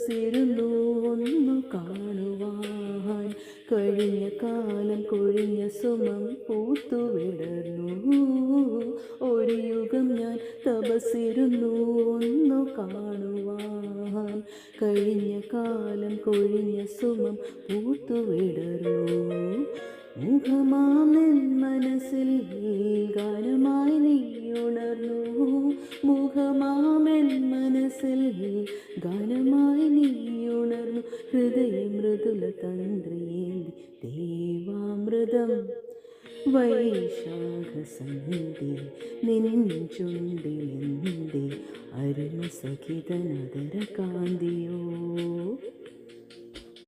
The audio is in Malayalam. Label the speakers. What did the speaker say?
Speaker 1: തപസ്സിരുന്നു ഒന്നു കാണുവാൻ. കഴിഞ്ഞ കാലം കൊഴിഞ്ഞ സുമം പൂത്തുവിടർന്നു. ഒരു യുഗം ഞാൻ തപസ്സിരുന്നു ഒന്നു കാണുവാൻ. കഴിഞ്ഞ കാലം കൊഴിഞ്ഞ സുമം പൂത്തുവിടർന്നു. മുഖമാമെൻ മനസ്സിൽ ഗാനമായി നീ ഉണർന്നു. മുഖമാമെൻ മനസ്സിൽ ഗാനമായി നീ ഉണർന്നു. ഹൃദയ മൃദുല തന്ത്രിയേന്തി ദേവാമൃതം വൈശാഖസന്ധി നിൻ ചുണ്ടിലെന്തേ അരുമസഖിതനദര കാന്തിയോ.